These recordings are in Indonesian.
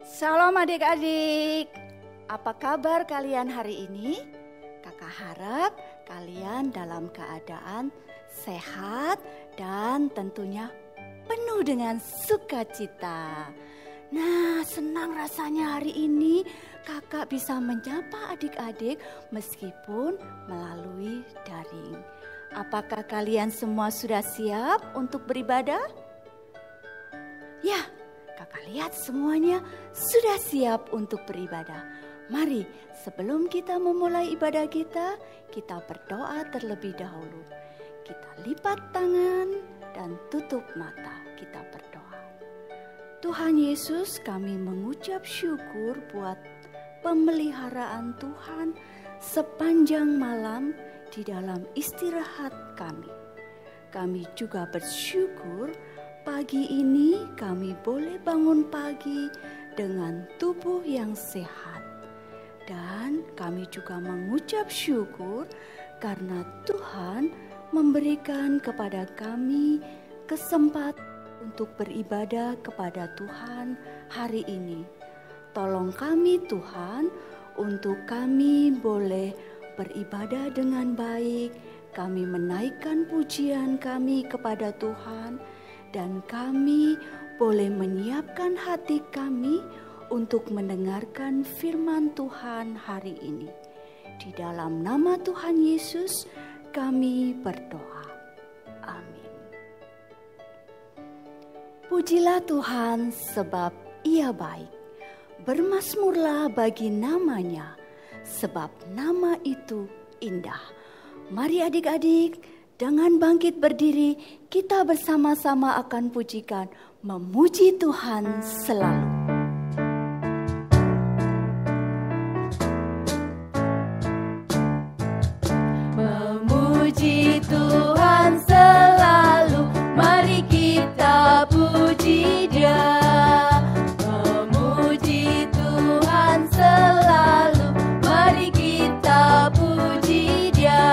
Shalom adik-adik, apa kabar kalian hari ini? Kakak harap kalian dalam keadaan sehat dan tentunya penuh dengan sukacita. Nah, senang rasanya hari ini kakak bisa menyapa adik-adik meskipun melalui daring. Apakah kalian semua sudah siap untuk beribadah? Ya, kakak lihat semuanya sudah siap untuk beribadah. Mari sebelum kita memulai ibadah kita berdoa terlebih dahulu. Kita lipat tangan dan tutup mata, kita berdoa. Tuhan Yesus, kami mengucap syukur buat pemeliharaan Tuhan sepanjang malam di dalam istirahat kami. Kami juga bersyukur pagi ini kami boleh bangun pagi dengan tubuh yang sehat. Dan kami juga mengucap syukur karena Tuhan memberikan kepada kami kesempatan untuk beribadah kepada Tuhan hari ini. Tolong kami Tuhan untuk kami boleh beribadah dengan baik, kami menaikkan pujian kami kepada Tuhan, dan kami boleh menyiapkan hati kami untuk mendengarkan firman Tuhan hari ini. Di dalam nama Tuhan Yesus kami berdoa. Amin. Pujilah Tuhan sebab Ia baik. Bermazmurlah bagi namanya, sebab nama itu indah. Mari adik-adik, dengan bangkit berdiri, kita bersama-sama akan pujikan memuji Tuhan selalu. Memuji Tuhan selalu, mari kita puji Dia. Memuji Tuhan selalu, mari kita puji Dia.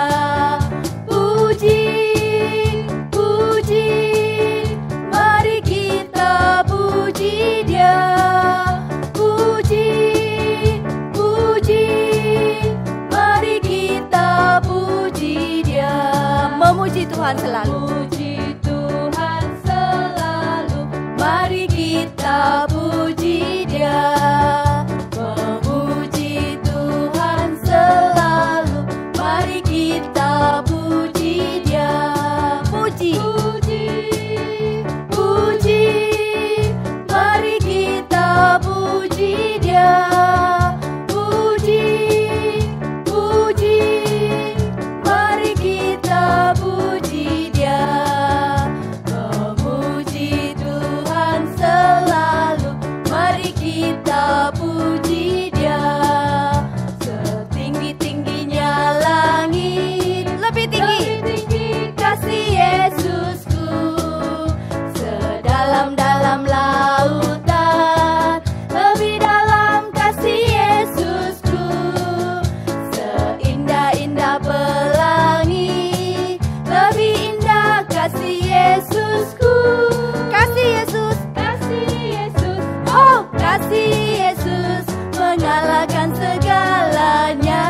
Puji, puji, mari kita puji Dia. Puji, puji, mari kita puji Dia. Memuji Tuhan selalu. Puji Tuhan selalu, mari kita puji Dia. Memuji Tuhan selalu, mari kita puji Dia. Puji, puji, puji, mari kita puji Dia. Puji, puji, mari kita puji Dia. Memuji Tuhan selalu, mari kita puji Dia. Setinggi-tingginya langit, lebih tinggi kasih Yesusku. Sedalam-dalam lautan, lebih dalam kasih Yesusku. Seindah-indah pelangi, lebih indah kasih Yesusku. Kasih Yesus, kasih Yesus, oh kasih Yesus mengalahkan segalanya.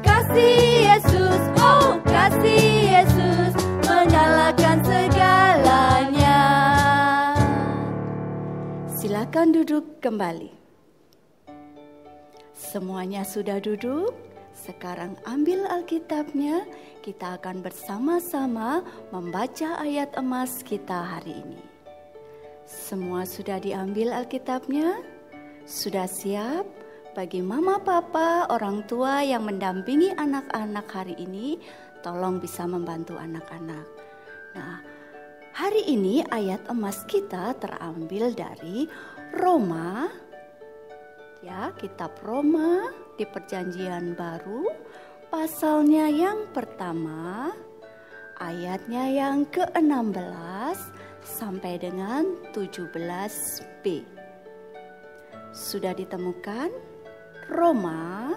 Kasih Yesus, oh kasih Yesus mengalahkan segalanya. Silakan duduk kembali. Semuanya sudah duduk? Sekarang ambil Alkitabnya, kita akan bersama-sama membaca ayat emas kita hari ini. Semua sudah diambil Alkitabnya? Sudah siap? Bagi mama, papa, orang tua yang mendampingi anak-anak hari ini, tolong bisa membantu anak-anak. Nah, hari ini ayat emas kita terambil dari Roma, ya, kitab Roma di Perjanjian Baru, pasalnya yang pertama, ayatnya yang ke-16 sampai dengan 17b. Sudah ditemukan? Roma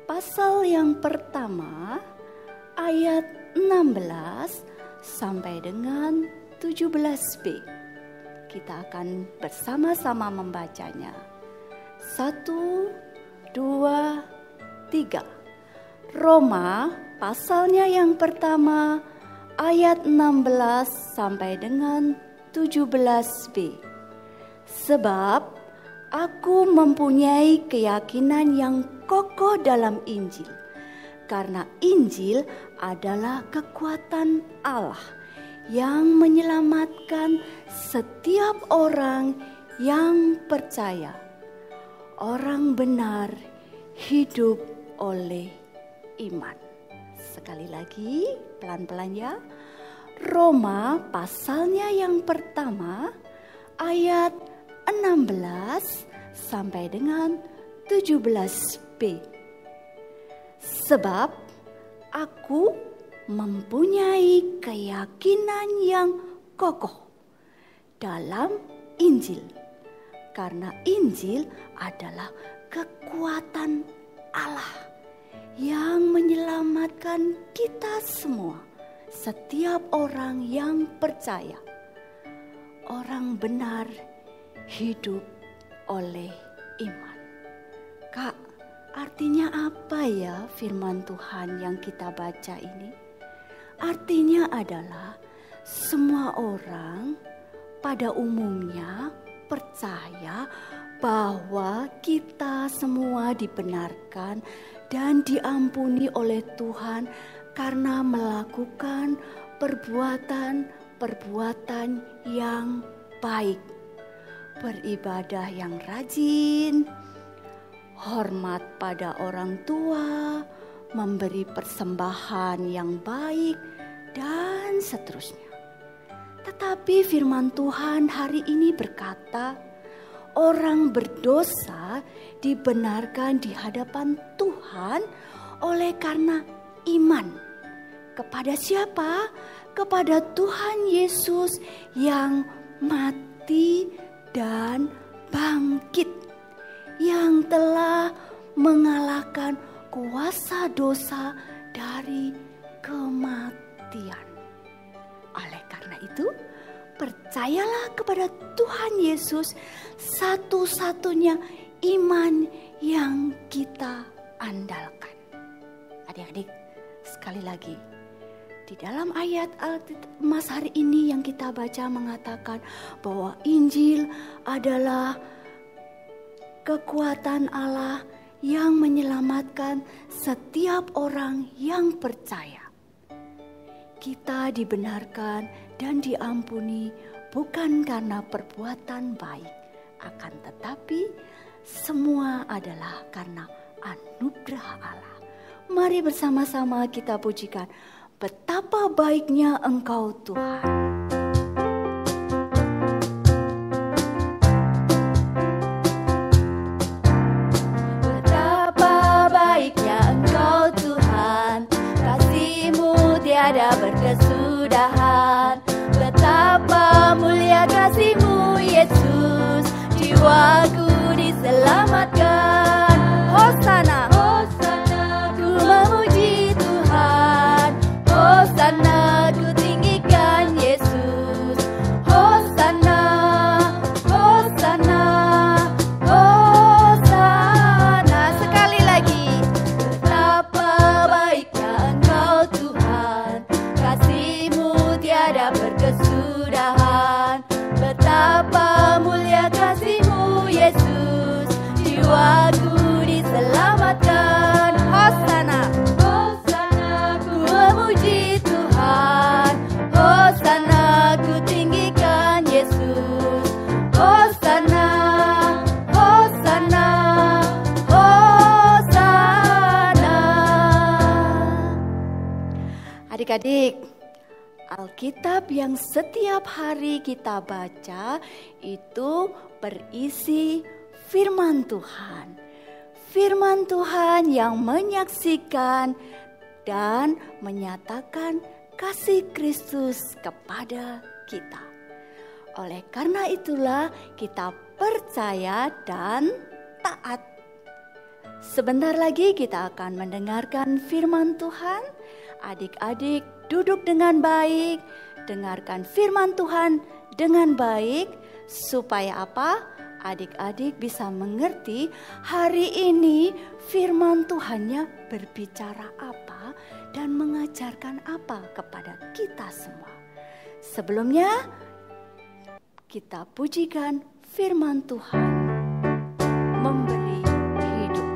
pasal yang pertama ayat 16 sampai dengan 17b. Kita akan bersama-sama membacanya. 1, 2, 3. Roma pasalnya yang pertama ayat 16 sampai dengan 17b. Sebab aku mempunyai keyakinan yang kokoh dalam Injil, karena Injil adalah kekuatan Allah yang menyelamatkan setiap orang yang percaya. Orang benar hidup oleh iman. Sekali lagi, pelan-pelan ya. Roma pasalnya yang pertama ayat 16 sampai dengan 17b. Sebab aku mempunyai keyakinan yang kokoh dalam Injil, karena Injil adalah kekuatan Allah yang menyelamatkan kita semua, setiap orang yang percaya. Orang benar hidup oleh iman. Kak, artinya apa ya firman Tuhan yang kita baca ini? Artinya adalah semua orang pada umumnya percaya bahwa kita semua dibenarkan dan diampuni oleh Tuhan karena melakukan perbuatan yang baik. Beribadah yang rajin, hormat pada orang tua, memberi persembahan yang baik, dan seterusnya. Tetapi firman Tuhan hari ini berkata, orang berdosa dibenarkan di hadapan Tuhan oleh karena iman. Kepada siapa? Kepada Tuhan Yesus yang mati dan bangkit, yang telah mengalahkan kuasa dosa dari kematian. Oleh karena itu, percayalah kepada Tuhan Yesus, satu-satunya iman yang kita andalkan. Adik-adik, sekali lagi, di dalam ayat Alkitab hari ini yang kita baca mengatakan bahwa Injil adalah kekuatan Allah yang menyelamatkan setiap orang yang percaya. Kita dibenarkan dan diampuni bukan karena perbuatan baik, akan tetapi semua adalah karena anugerah Allah. Mari bersama-sama kita pujikan, betapa baiknya Engkau Tuhan. Tiada berkesudahan, betapa mulia kasih-Mu Yesus, jiwaku diselamatkan. Hosana, Hosana, ku memuji Tuhan. Hosana, ku tinggikan Yesus. Hosana, Hosana, Hosana. Sekali lagi, betapa baiknya Engkau Tuhan, kasih-Mu tiada berkesudahan, betapa mulia kasih-Mu Yesus, jiwaku diselamatkan. Hosana, Hosana, ku memuji Tuhan. Hosana, ku tinggikan Yesus. Hosana, Hosana, Hosana. Adik-adik, Alkitab yang setiap hari kita baca itu berisi firman Tuhan. Firman Tuhan yang menyaksikan dan menyatakan kasih Kristus kepada kita. Oleh karena itulah kita percaya dan taat. Sebentar lagi kita akan mendengarkan firman Tuhan. Adik-adik duduk dengan baik, dengarkan firman Tuhan dengan baik, Supaya apa? Adik-adik bisa mengerti hari ini firman Tuhannya berbicara apa dan mengajarkan apa kepada kita semua. Sebelumnya kita pujikan firman Tuhan memberi hidup.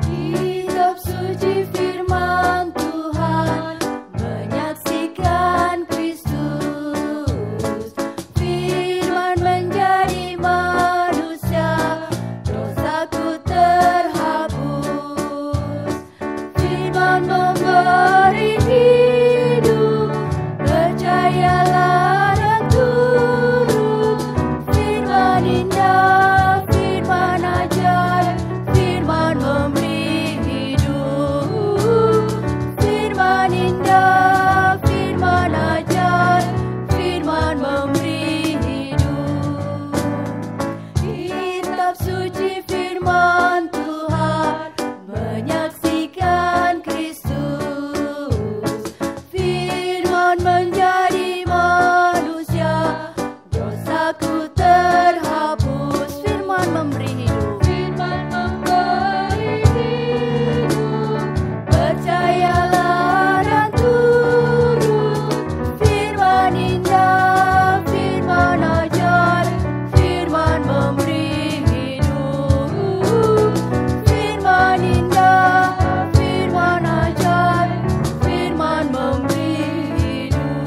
Kitab suci firman Tuhan menyaksikan Kristus. Firman menjadi manusia, dosaku terhapus. Firman memberi hidup, percayalah dan turut. Firman indah, firman ajaib, firman memberi hidup. Firman indah, firman ajaib, firman memberi hidup. Kitab suci firman Tuhan menyaksikan Kristus. Firman menjadi manusia, dosaku terhapus. Firman memberi hidup. Firman memberi hidup, percayalah dan turut. Firman indah, firman ajaib, firman memberi hidup. Firman indah, firman ajaib, firman memberi hidup.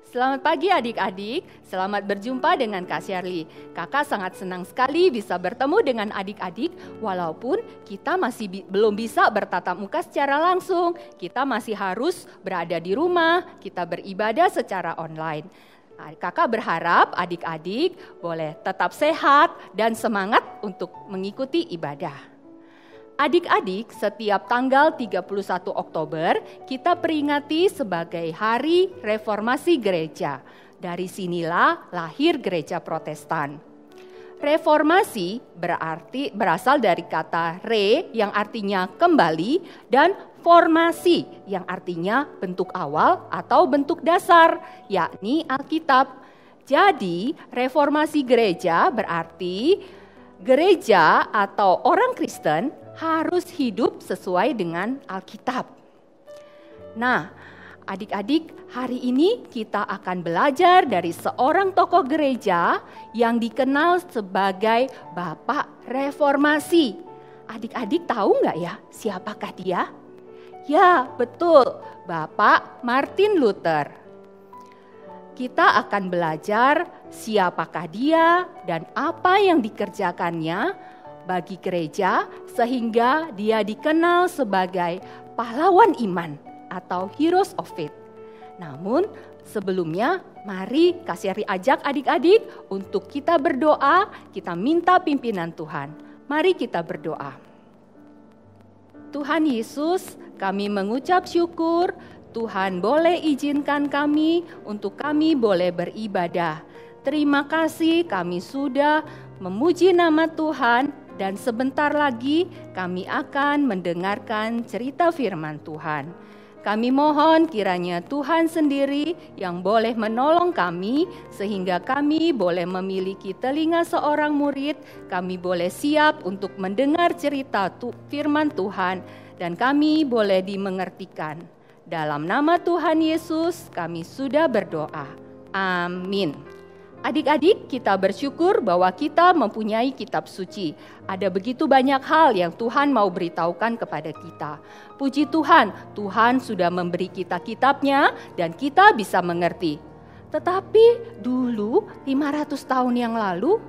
Selamat pagi adik-adik, selamat berjumpa dengan Kak Shirley. Kakak sangat senang sekali bisa bertemu dengan adik-adik walaupun kita masih belum bisa bertatap muka secara langsung. Kita masih harus berada di rumah, kita beribadah secara online. Kakak berharap adik-adik boleh tetap sehat dan semangat untuk mengikuti ibadah. Adik-adik, setiap tanggal 31 Oktober kita peringati sebagai Hari Reformasi Gereja. Dari sinilah lahir gereja Protestan. Reformasi berasal dari kata re yang artinya kembali dan formasi yang artinya bentuk awal atau bentuk dasar, yakni Alkitab. Jadi reformasi gereja berarti gereja atau orang Kristen harus hidup sesuai dengan Alkitab. Nah, adik-adik, hari ini kita akan belajar dari seorang tokoh gereja yang dikenal sebagai Bapak Reformasi. Adik-adik tahu nggak ya siapakah dia? Ya, betul, Bapak Martin Luther. Kita akan belajar siapakah dia dan apa yang dikerjakannya bagi gereja sehingga dia dikenal sebagai pahlawan iman atau heroes of faith. Namun sebelumnya mari Kak Shirley ajak adik-adik untuk kita berdoa, kita minta pimpinan Tuhan. Mari kita berdoa. Tuhan Yesus, kami mengucap syukur, Tuhan boleh izinkan kami untuk kami boleh beribadah. Terima kasih kami sudah memuji nama Tuhan. Dan sebentar lagi kami akan mendengarkan cerita firman Tuhan. Kami mohon kiranya Tuhan sendiri yang boleh menolong kami sehingga kami boleh memiliki telinga seorang murid, kami boleh siap untuk mendengar cerita firman Tuhan dan kami boleh dimengertikan. Dalam nama Tuhan Yesus kami sudah berdoa. Amin. Adik-adik, kita bersyukur bahwa kita mempunyai kitab suci. Ada begitu banyak hal yang Tuhan mau beritahukan kepada kita. Puji Tuhan, Tuhan sudah memberi kita kitabnya dan kita bisa mengerti. Tetapi dulu 500 tahun yang lalu,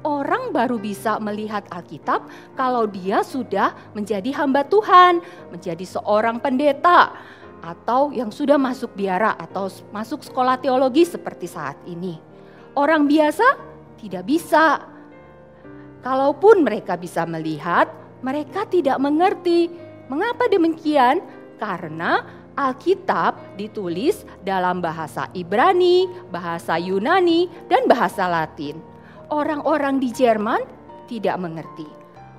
orang baru bisa melihat Alkitab kalau dia sudah menjadi hamba Tuhan, menjadi seorang pendeta, atau yang sudah masuk biara atau masuk sekolah teologi seperti saat ini. Orang biasa tidak bisa. Kalaupun mereka bisa melihat, mereka tidak mengerti. Mengapa demikian? Karena Alkitab ditulis dalam bahasa Ibrani, bahasa Yunani, dan bahasa Latin. Orang-orang di Jerman tidak mengerti.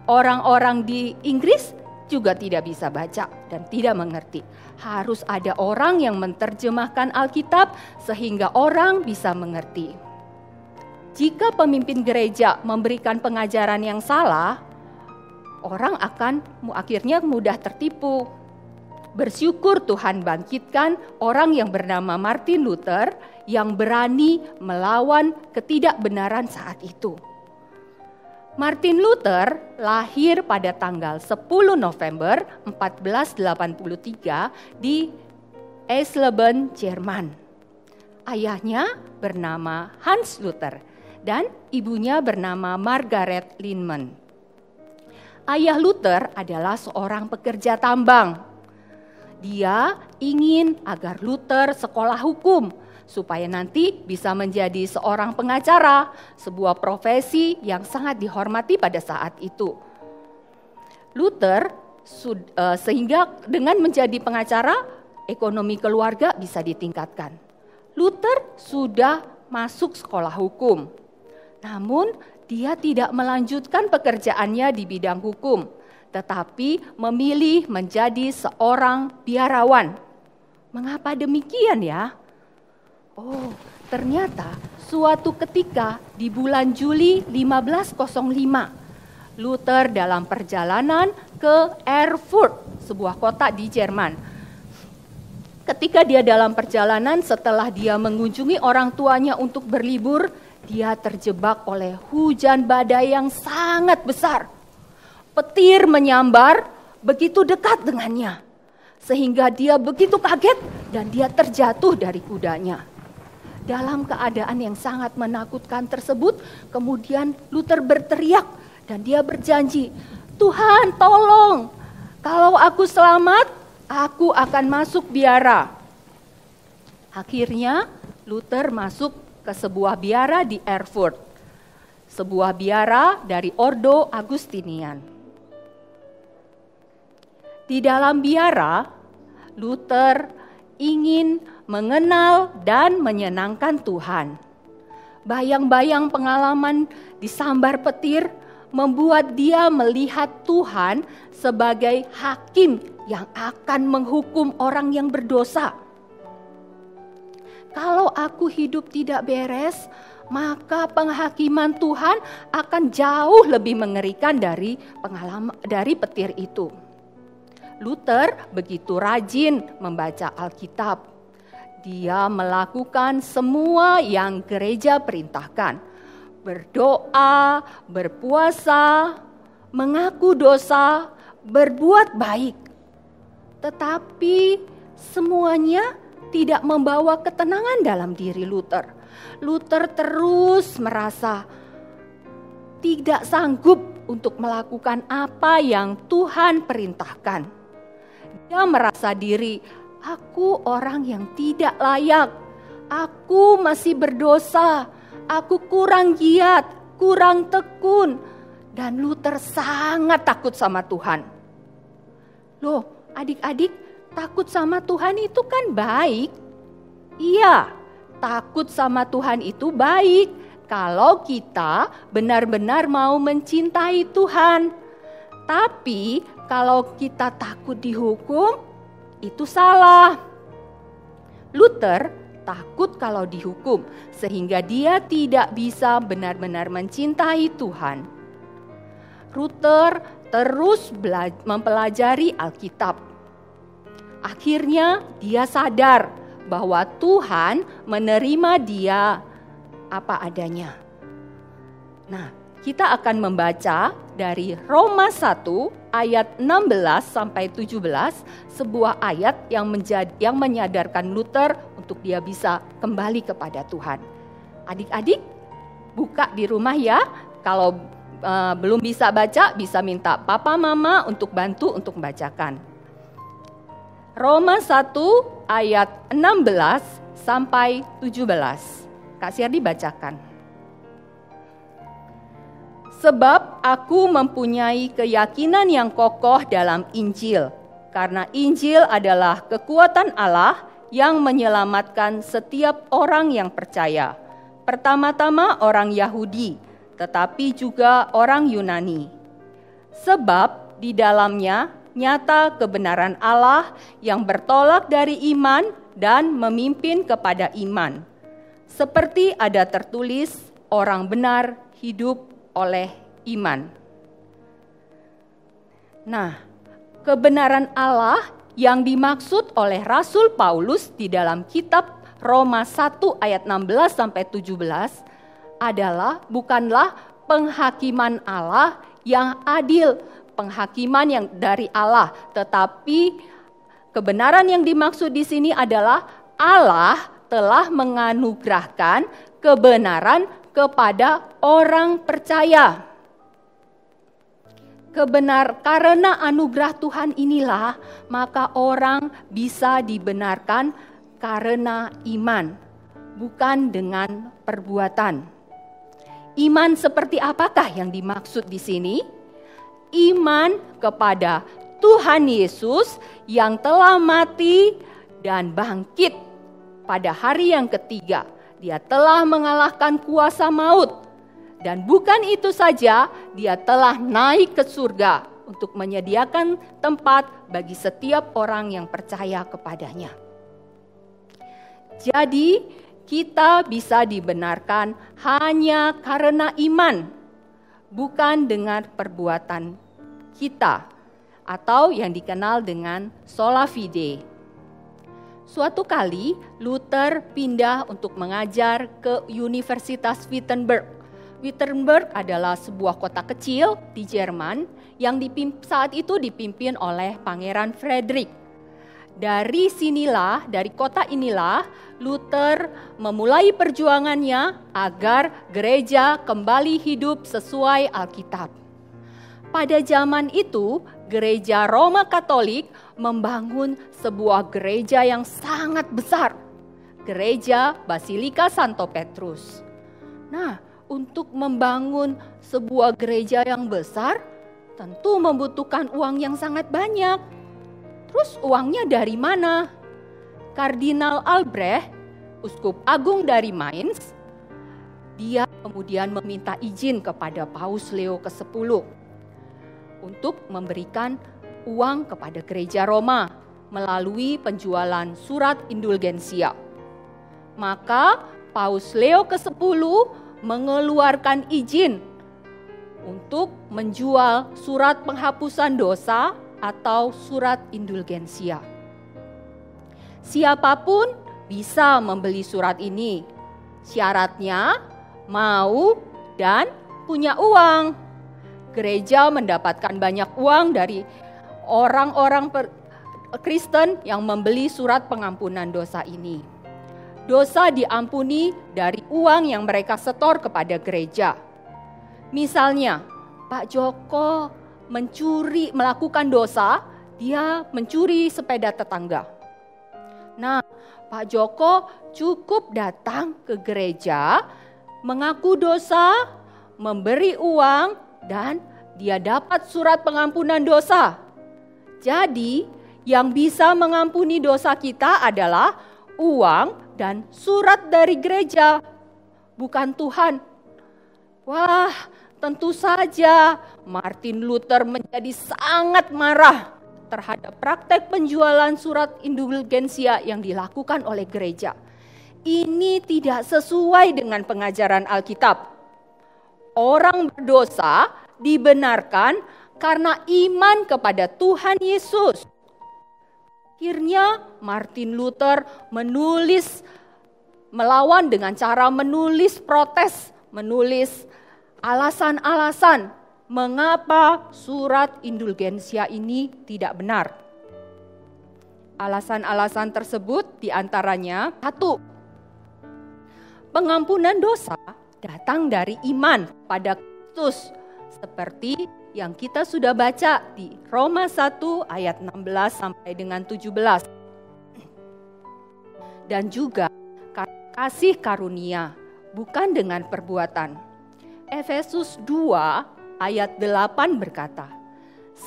Orang-orang di Inggris juga tidak bisa baca dan tidak mengerti. Harus ada orang yang menerjemahkan Alkitab sehingga orang bisa mengerti. Jika pemimpin gereja memberikan pengajaran yang salah, orang akan akhirnya mudah tertipu. Bersyukur Tuhan bangkitkan orang yang bernama Martin Luther yang berani melawan ketidakbenaran saat itu. Martin Luther lahir pada tanggal 10 November 1483 di Eisleben, Jerman. Ayahnya bernama Hans Luther dan ibunya bernama Margaret Linnemann. Ayah Luther adalah seorang pekerja tambang. Dia ingin agar Luther sekolah hukum supaya nanti bisa menjadi seorang pengacara, sebuah profesi yang sangat dihormati pada saat itu. Luther sehingga dengan menjadi pengacara, ekonomi keluarga bisa ditingkatkan. Luther sudah masuk sekolah hukum, namun dia tidak melanjutkan pekerjaannya di bidang hukum, tetapi memilih menjadi seorang biarawan. Mengapa demikian ya? Oh, ternyata suatu ketika di bulan Juli 1505, Luther dalam perjalanan ke Erfurt, sebuah kota di Jerman. Ketika dia dalam perjalanan setelah dia mengunjungi orang tuanya untuk berlibur, dia terjebak oleh hujan badai yang sangat besar. Petir menyambar begitu dekat dengannya, sehingga dia begitu kaget dan dia terjatuh dari kudanya. Dalam keadaan yang sangat menakutkan tersebut, kemudian Luther berteriak dan dia berjanji, "Tuhan, tolong, kalau aku selamat, aku akan masuk biara." Akhirnya Luther masuk ke sebuah biara di Erfurt, sebuah biara dari Ordo Agustinian. Di dalam biara, Luther ingin mengenal dan menyenangkan Tuhan. Bayang-bayang pengalaman disambar petir membuat dia melihat Tuhan sebagai hakim yang akan menghukum orang yang berdosa. Kalau aku hidup tidak beres, maka penghakiman Tuhan akan jauh lebih mengerikan dari petir itu. Luther begitu rajin membaca Alkitab. Dia melakukan semua yang gereja perintahkan. Berdoa, berpuasa, mengaku dosa, berbuat baik. Tetapi semuanya tidak membawa ketenangan dalam diri Luther. Luther terus merasa tidak sanggup untuk melakukan apa yang Tuhan perintahkan. Dia merasa diri, aku orang yang tidak layak, aku masih berdosa, aku kurang giat, kurang tekun. Dan Luther sangat takut sama Tuhan. Loh, adik-adik, takut sama Tuhan itu kan baik. Iya, takut sama Tuhan itu baik kalau kita benar-benar mau mencintai Tuhan. Tapi kalau kita takut dihukum, itu salah. Luther takut kalau dihukum, sehingga dia tidak bisa benar-benar mencintai Tuhan. Luther terus mempelajari Alkitab. Akhirnya dia sadar bahwa Tuhan menerima dia apa adanya. Nah, kita akan membaca dari Roma 1 ayat 16 sampai 17, sebuah ayat yang menyadarkan Luther untuk dia bisa kembali kepada Tuhan. Adik-adik, buka di rumah ya. Kalau belum bisa baca, bisa minta papa mama untuk bantu untuk membacakan. Roma 1 ayat 16 sampai 17. Kak Siardi bacakan. Sebab aku mempunyai keyakinan yang kokoh dalam Injil, karena Injil adalah kekuatan Allah yang menyelamatkan setiap orang yang percaya. Pertama-tama orang Yahudi, tetapi juga orang Yunani. Sebab di dalamnya nyata kebenaran Allah yang bertolak dari iman dan memimpin kepada iman. Seperti ada tertulis, orang benar hidup oleh iman. Nah, kebenaran Allah yang dimaksud oleh Rasul Paulus di dalam kitab Roma 1 ayat 16 sampai 17 adalah bukanlah penghakiman Allah yang adil, penghakiman yang dari Allah, tetapi kebenaran yang dimaksud di sini adalah Allah telah menganugerahkan kebenaran kepada orang percaya. Karena anugerah Tuhan inilah, maka orang bisa dibenarkan karena iman, bukan dengan perbuatan. Iman seperti apakah yang dimaksud di sini? Iman kepada Tuhan Yesus yang telah mati dan bangkit pada hari yang ketiga. Dia telah mengalahkan kuasa maut. Dan bukan itu saja, dia telah naik ke surga untuk menyediakan tempat bagi setiap orang yang percaya kepadanya. Jadi, kita bisa dibenarkan hanya karena iman, bukan dengan perbuatan kita, atau yang dikenal dengan sola fide. Suatu kali, Luther pindah untuk mengajar ke Universitas Wittenberg. Wittenberg adalah sebuah kota kecil di Jerman yang saat itu dipimpin oleh Pangeran Frederick. Dari kota inilah, Luther memulai perjuangannya agar gereja kembali hidup sesuai Alkitab. Pada zaman itu, gereja Roma Katolik membangun sebuah gereja yang sangat besar, gereja Basilika Santo Petrus. Nah, untuk membangun sebuah gereja yang besar, tentu membutuhkan uang yang sangat banyak. Terus uangnya dari mana? Kardinal Albrecht, uskup agung dari Mainz, dia kemudian meminta izin kepada Paus Leo ke-10 untuk memberikan uang kepada gereja Roma melalui penjualan surat indulgensia. Maka Paus Leo ke-10 mengeluarkan izin untuk menjual surat penghapusan dosa atau surat indulgensia. Siapapun bisa membeli surat ini. Syaratnya mau dan punya uang. Gereja mendapatkan banyak uang dari orang-orang Kristen yang membeli surat pengampunan dosa ini. Dosa diampuni dari uang yang mereka setor kepada gereja. Misalnya, Pak Joko melakukan dosa, dia mencuri sepeda tetangga. Nah, Pak Joko cukup datang ke gereja, mengaku dosa, memberi uang, dan dia dapat surat pengampunan dosa. Jadi, yang bisa mengampuni dosa kita adalah uang dan surat dari gereja, bukan Tuhan. Wah, tentu saja Martin Luther menjadi sangat marah terhadap praktek penjualan surat indulgensia yang dilakukan oleh gereja. Ini tidak sesuai dengan pengajaran Alkitab. Orang berdosa dibenarkan karena iman kepada Tuhan Yesus. Akhirnya Martin Luther melawan dengan cara menulis protes, menulis alasan-alasan mengapa surat indulgensia ini tidak benar. Alasan-alasan tersebut diantaranya, 1. Pengampunan dosa datang dari iman pada Kristus, seperti yang kita sudah baca di Roma 1 ayat 16 sampai dengan 17. Dan juga kasih karunia, bukan dengan perbuatan. Efesus 2 ayat 8 berkata,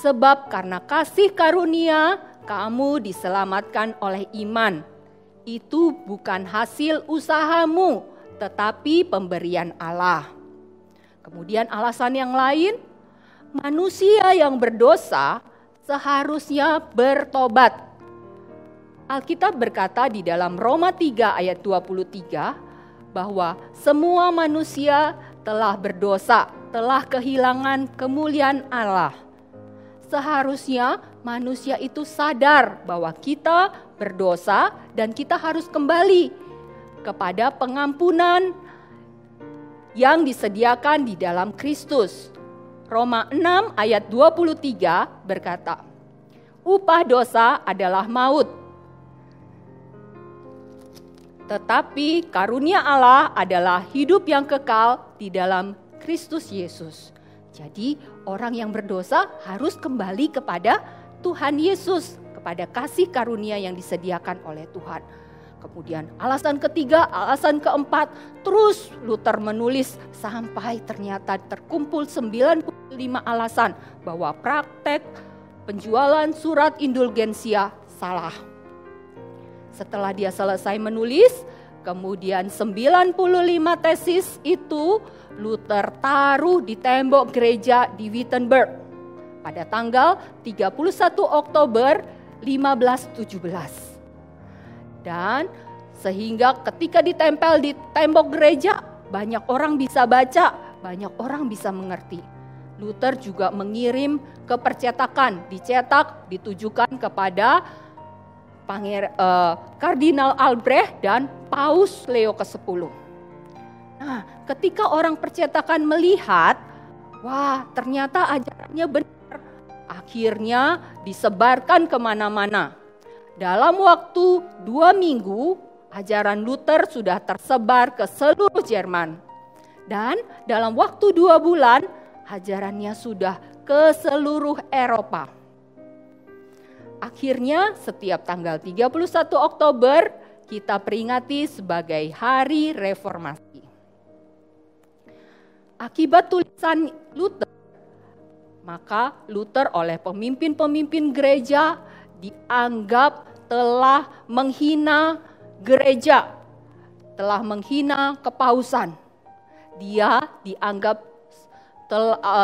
sebab karena kasih karunia kamu diselamatkan oleh iman. Itu bukan hasil usahamu, tetapi pemberian Allah. Kemudian alasan yang lain, manusia yang berdosa seharusnya bertobat. Alkitab berkata di dalam Roma 3 ayat 23 bahwa semua manusia telah berdosa, telah kehilangan kemuliaan Allah. Seharusnya manusia itu sadar bahwa kita berdosa dan kita harus kembali kepada pengampunan yang disediakan di dalam Kristus. Roma 6 ayat 23 berkata, upah dosa adalah maut. Tetapi karunia Allah adalah hidup yang kekal di dalam Kristus Yesus. Jadi orang yang berdosa harus kembali kepada Tuhan Yesus, kepada kasih karunia yang disediakan oleh Tuhan. Kemudian alasan ketiga, alasan keempat, terus Luther menulis sampai ternyata terkumpul 95 alasan bahwa praktek penjualan surat indulgensia salah. Setelah dia selesai menulis, kemudian 95 tesis itu Luther taruh di tembok gereja di Wittenberg pada tanggal 31 Oktober 1517. Dan sehingga ketika ditempel di tembok gereja, banyak orang bisa baca, banyak orang bisa mengerti. Luther juga mengirim ke percetakan, dicetak, ditujukan kepada Kardinal Albrecht dan Paus Leo ke-10. Nah, ketika orang percetakan melihat, wah ternyata ajarannya benar, akhirnya disebarkan kemana-mana. Dalam waktu 2 minggu, ajaran Luther sudah tersebar ke seluruh Jerman. Dan dalam waktu 2 bulan, ajarannya sudah ke seluruh Eropa. Akhirnya setiap tanggal 31 Oktober kita peringati sebagai Hari Reformasi. Akibat tulisan Luther, maka Luther oleh pemimpin-pemimpin gereja dianggap telah menghina gereja, telah menghina kepausan. Dia dianggap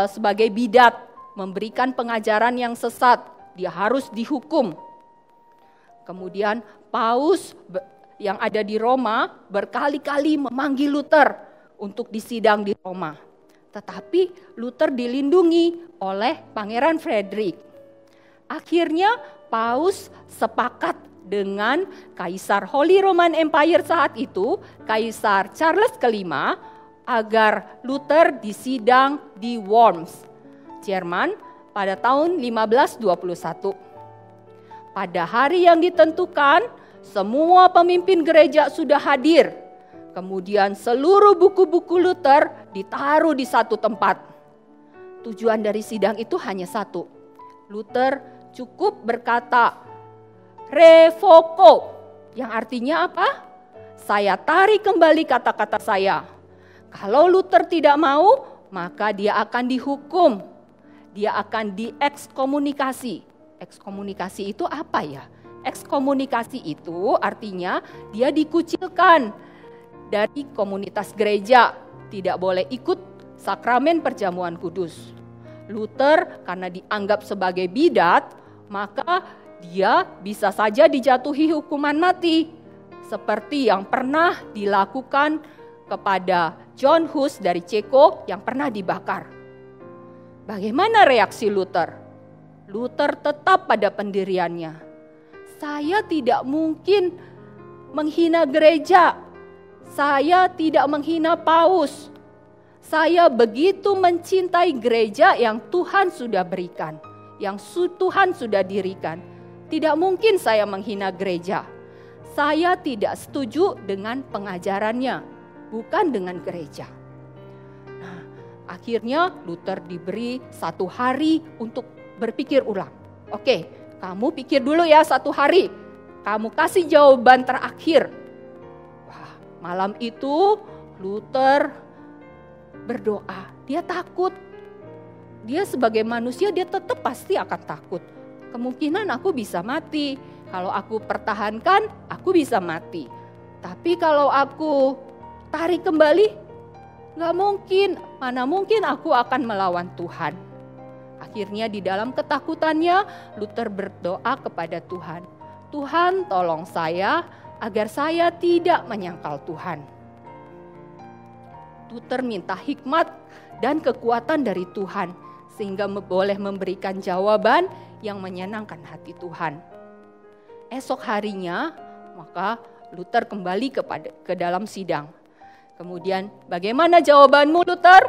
sebagai bidat, memberikan pengajaran yang sesat. Dia harus dihukum. Kemudian Paus yang ada di Roma berkali-kali memanggil Luther untuk disidang di Roma. Tetapi Luther dilindungi oleh Pangeran Frederick. Akhirnya Paus sepakat dengan Kaisar Holy Roman Empire saat itu, Kaisar Charles V, agar Luther disidang di Worms, Jerman, pada tahun 1521. Pada hari yang ditentukan, semua pemimpin gereja sudah hadir. Kemudian seluruh buku-buku Luther ditaruh di satu tempat. Tujuan dari sidang itu hanya satu. Luther cukup berkata, revoco, yang artinya apa? Saya tarik kembali kata-kata saya. Kalau Luther tidak mau, maka dia akan dihukum. Dia akan diekskomunikasi. Ekskomunikasi itu apa ya? Ekskomunikasi itu artinya dia dikucilkan dari komunitas gereja. Tidak boleh ikut sakramen perjamuan kudus. Luther karena dianggap sebagai bidat, maka dia bisa saja dijatuhi hukuman mati. Seperti yang pernah dilakukan kepada John Hus dari Ceko yang pernah dibakar. Bagaimana reaksi Luther? Luther tetap pada pendiriannya. Saya tidak mungkin menghina gereja. Saya tidak menghina Paus. Saya begitu mencintai gereja yang Tuhan sudah berikan, yang Tuhan sudah dirikan. Tidak mungkin saya menghina gereja. Saya tidak setuju dengan pengajarannya, bukan dengan gereja. Akhirnya Luther diberi 1 hari untuk berpikir ulang. Oke, kamu pikir dulu ya 1 hari. Kamu kasih jawaban terakhir. Wah, malam itu Luther berdoa. Dia takut. Dia sebagai manusia dia tetap pasti akan takut. Kemungkinan aku bisa mati. Kalau aku pertahankan, aku bisa mati. Tapi kalau aku tarik kembali, gak mungkin, mana mungkin aku akan melawan Tuhan. Akhirnya di dalam ketakutannya, Luther berdoa kepada Tuhan. Tuhan, tolong saya agar saya tidak menyangkal Tuhan. Luther minta hikmat dan kekuatan dari Tuhan, sehingga boleh memberikan jawaban yang menyenangkan hati Tuhan. Esok harinya, maka Luther kembali ke dalam sidang. Kemudian, bagaimana jawabanmu, Luther?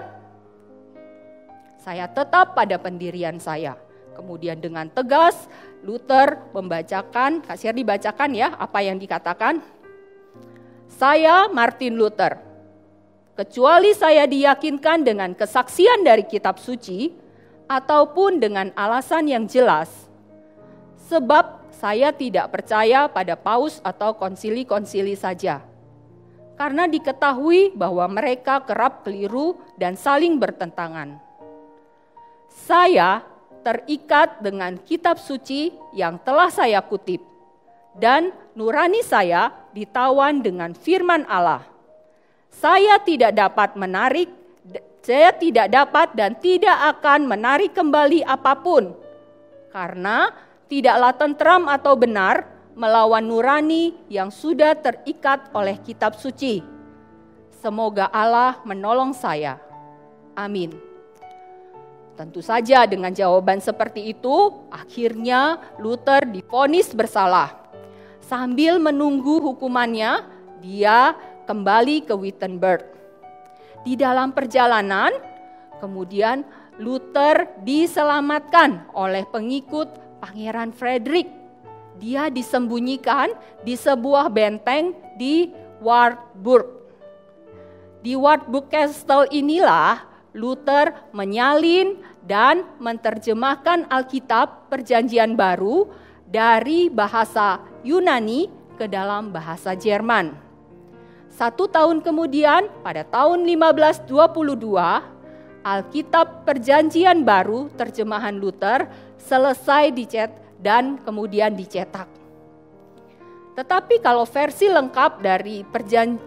Saya tetap pada pendirian saya. Kemudian dengan tegas, Luther membacakan, Kak Shirley dibacakan ya, apa yang dikatakan. Saya Martin Luther, kecuali saya diyakinkan dengan kesaksian dari kitab suci, ataupun dengan alasan yang jelas, sebab saya tidak percaya pada paus atau konsili-konsili saja. Karena diketahui bahwa mereka kerap keliru dan saling bertentangan. Saya terikat dengan kitab suci yang telah saya kutip, dan nurani saya ditawan dengan firman Allah. Saya tidak dapat dan tidak akan menarik kembali apapun, karena tidaklah tentram atau benar melawan nurani yang sudah terikat oleh kitab suci. Semoga Allah menolong saya. Amin. Tentu saja dengan jawaban seperti itu, akhirnya Luther divonis bersalah. Sambil menunggu hukumannya, dia kembali ke Wittenberg. Di dalam perjalanan, kemudian Luther diselamatkan oleh pengikut Pangeran Frederick. Dia disembunyikan di sebuah benteng di Wartburg. Di Wartburg Castle inilah Luther menyalin dan menerjemahkan Alkitab Perjanjian Baru dari bahasa Yunani ke dalam bahasa Jerman. 1 tahun kemudian, pada tahun 1522, Alkitab Perjanjian Baru terjemahan Luther selesai dan kemudian dicetak. Tetapi kalau versi lengkap dari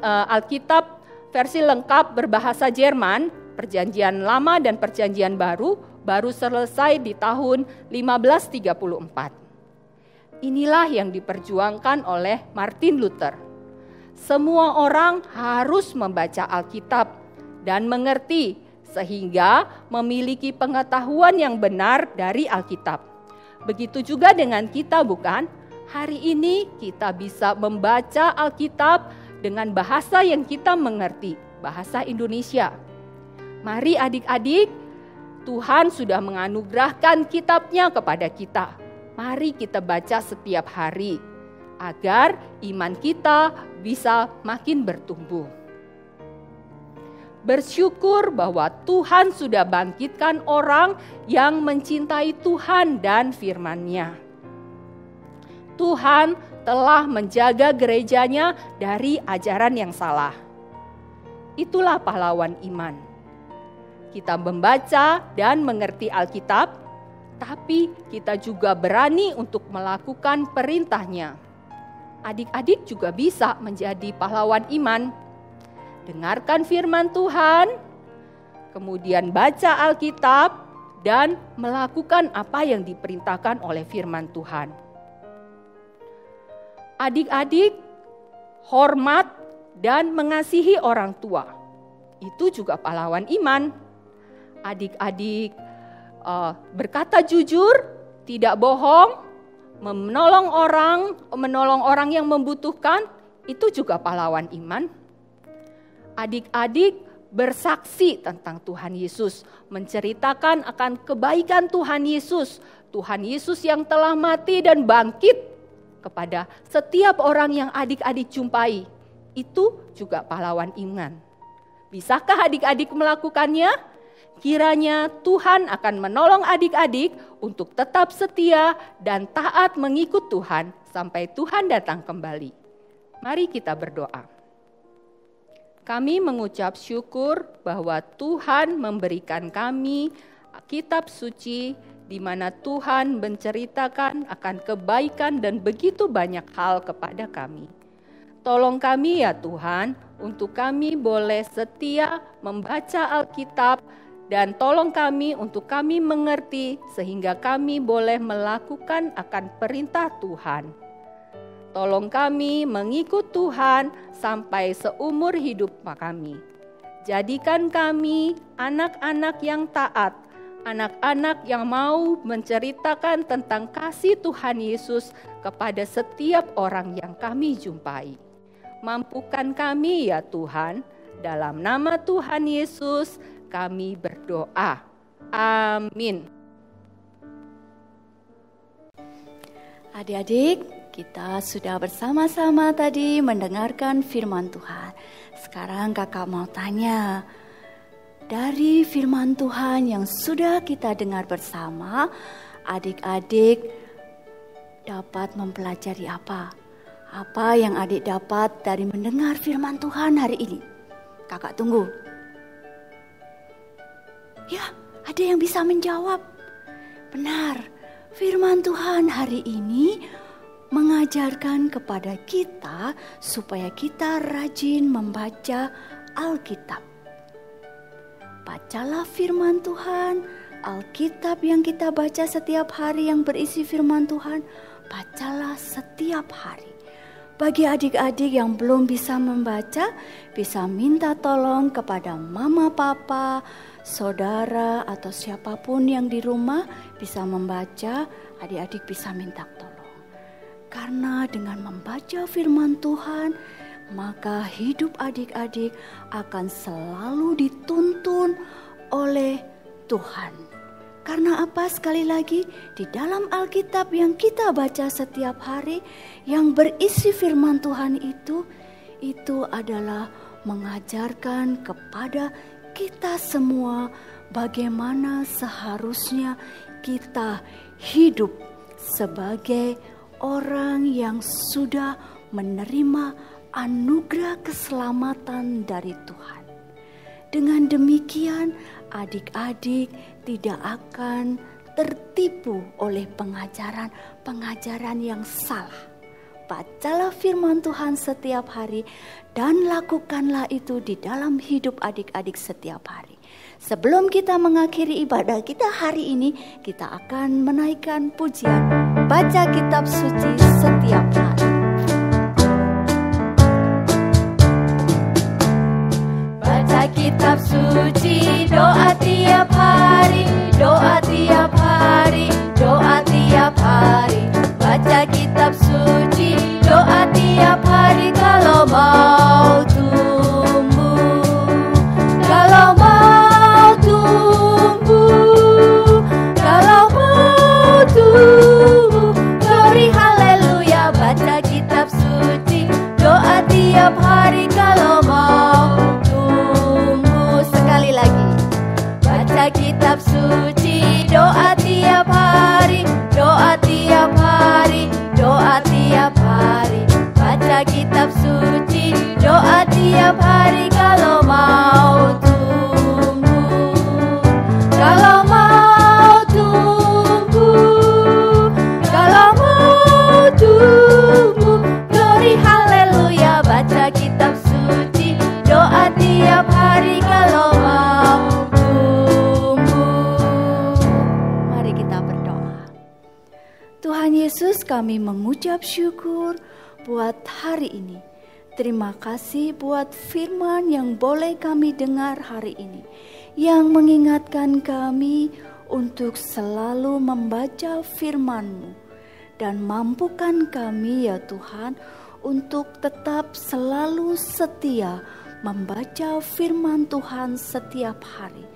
Alkitab versi lengkap berbahasa Jerman, Perjanjian Lama dan Perjanjian Baru selesai di tahun 1534. Inilah yang diperjuangkan oleh Martin Luther. Semua orang harus membaca Alkitab dan mengerti sehingga memiliki pengetahuan yang benar dari Alkitab. Begitu juga dengan kita, bukan? Hari ini kita bisa membaca Alkitab dengan bahasa yang kita mengerti, bahasa Indonesia. Mari adik-adik, Tuhan sudah menganugerahkan kitabnya kepada kita. Mari kita baca setiap hari, agar iman kita bisa makin bertumbuh. Bersyukur bahwa Tuhan sudah bangkitkan orang yang mencintai Tuhan dan firman-Nya. Tuhan telah menjaga gerejanya dari ajaran yang salah. Itulah pahlawan iman. Kita membaca dan mengerti Alkitab, tapi kita juga berani untuk melakukan perintah-Nya. Adik-adik juga bisa menjadi pahlawan iman. Dengarkan firman Tuhan, kemudian baca Alkitab, dan melakukan apa yang diperintahkan oleh firman Tuhan. Adik-adik, hormat dan mengasihi orang tua. Itu juga pahlawan iman. Adik-adik berkata jujur, tidak bohong, menolong orang yang membutuhkan, itu juga pahlawan iman. Adik-adik bersaksi tentang Tuhan Yesus, menceritakan akan kebaikan Tuhan Yesus yang telah mati dan bangkit kepada setiap orang yang adik-adik jumpai. Itu juga pahlawan iman. Bisakah adik-adik melakukannya? Kiranya Tuhan akan menolong adik-adik untuk tetap setia dan taat mengikut Tuhan sampai Tuhan datang kembali. Mari kita berdoa. Kami mengucap syukur bahwa Tuhan memberikan kami kitab suci di mana Tuhan menceritakan akan kebaikan dan begitu banyak hal kepada kami. Tolong kami ya Tuhan, untuk kami boleh setia membaca Alkitab Dan tolong kami untuk kami mengerti sehingga kami boleh melakukan akan perintah Tuhan. Tolong kami mengikut Tuhan sampai seumur hidup kami. Jadikan kami anak-anak yang taat, anak-anak yang mau menceritakan tentang kasih Tuhan Yesus kepada setiap orang yang kami jumpai. Mampukan kami ya Tuhan, dalam nama Tuhan Yesus kami berdoa. Amin. Adik-adik, kita sudah bersama-sama tadi mendengarkan firman Tuhan. Sekarang kakak mau tanya, dari firman Tuhan yang sudah kita dengar bersama, adik-adik dapat mempelajari apa? Apa yang adik dapat dari mendengar firman Tuhan hari ini? Kakak tunggu. Ya, ada yang bisa menjawab. Benar, firman Tuhan hari ini mengajarkan kepada kita supaya kita rajin membaca Alkitab. Bacalah firman Tuhan, Alkitab yang kita baca setiap hari yang berisi firman Tuhan, bacalah setiap hari. Bagi adik-adik yang belum bisa membaca, bisa minta tolong kepada mama, papa, saudara, atau siapapun yang di rumah bisa membaca, adik-adik bisa minta tolong. Karena dengan membaca firman Tuhan, maka hidup adik-adik akan selalu dituntun oleh Tuhan. Karena apa? Sekali lagi, di dalam Alkitab yang kita baca setiap hari, yang berisi firman Tuhan itu adalah mengajarkan kepada kita semua bagaimana seharusnya kita hidup sebagai orang yang sudah menerima anugerah keselamatan dari Tuhan. Dengan demikian, adik-adik tidak akan tertipu oleh pengajaran yang salah. Bacalah firman Tuhan setiap hari dan lakukanlah itu di dalam hidup adik-adik setiap hari. Sebelum kita mengakhiri ibadah kita hari ini, kita akan menaikkan pujian baca kitab suci setiap hari. Baca kitab suci, doa tiap hari, doa tiap hari, doa tiap hari. Baca kitab suci, doa tiap hari kalau mau tumbuh, kalau mau tumbuh, kalau mau tumbuh. Glory haleluya, baca kitab suci, doa tiap hari kalau mau tumbuh. Sekali lagi, baca kitab suci, doa tiap hari, doa tiap hari, doa tiap hari. Baca kitab suci, doa tiap hari kalau mau tumbuh, kalau mau tumbuh, kalau mau tumbuh. Glory haleluya, baca kitab suci, doa tiap hari kalau mau tumbuh. Mari kita berdoa. Tuhan Yesus, kami mengucap syukur buat hari ini. Terima kasih buat firman yang boleh kami dengar hari ini, yang mengingatkan kami untuk selalu membaca firman-Mu. Dan mampukan kami ya Tuhan untuk tetap selalu setia membaca firman Tuhan setiap hari.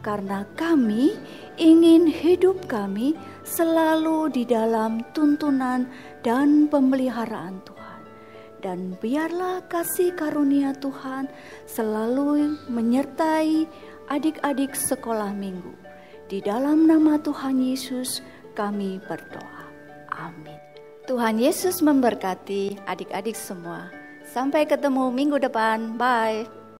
Karena kami ingin hidup kami selalu di dalam tuntunan dan pemeliharaan Tuhan. Dan biarlah kasih karunia Tuhan selalu menyertai adik-adik sekolah minggu. Di dalam nama Tuhan Yesus kami berdoa. Amin. Tuhan Yesus memberkati adik-adik semua. Sampai ketemu minggu depan. Bye.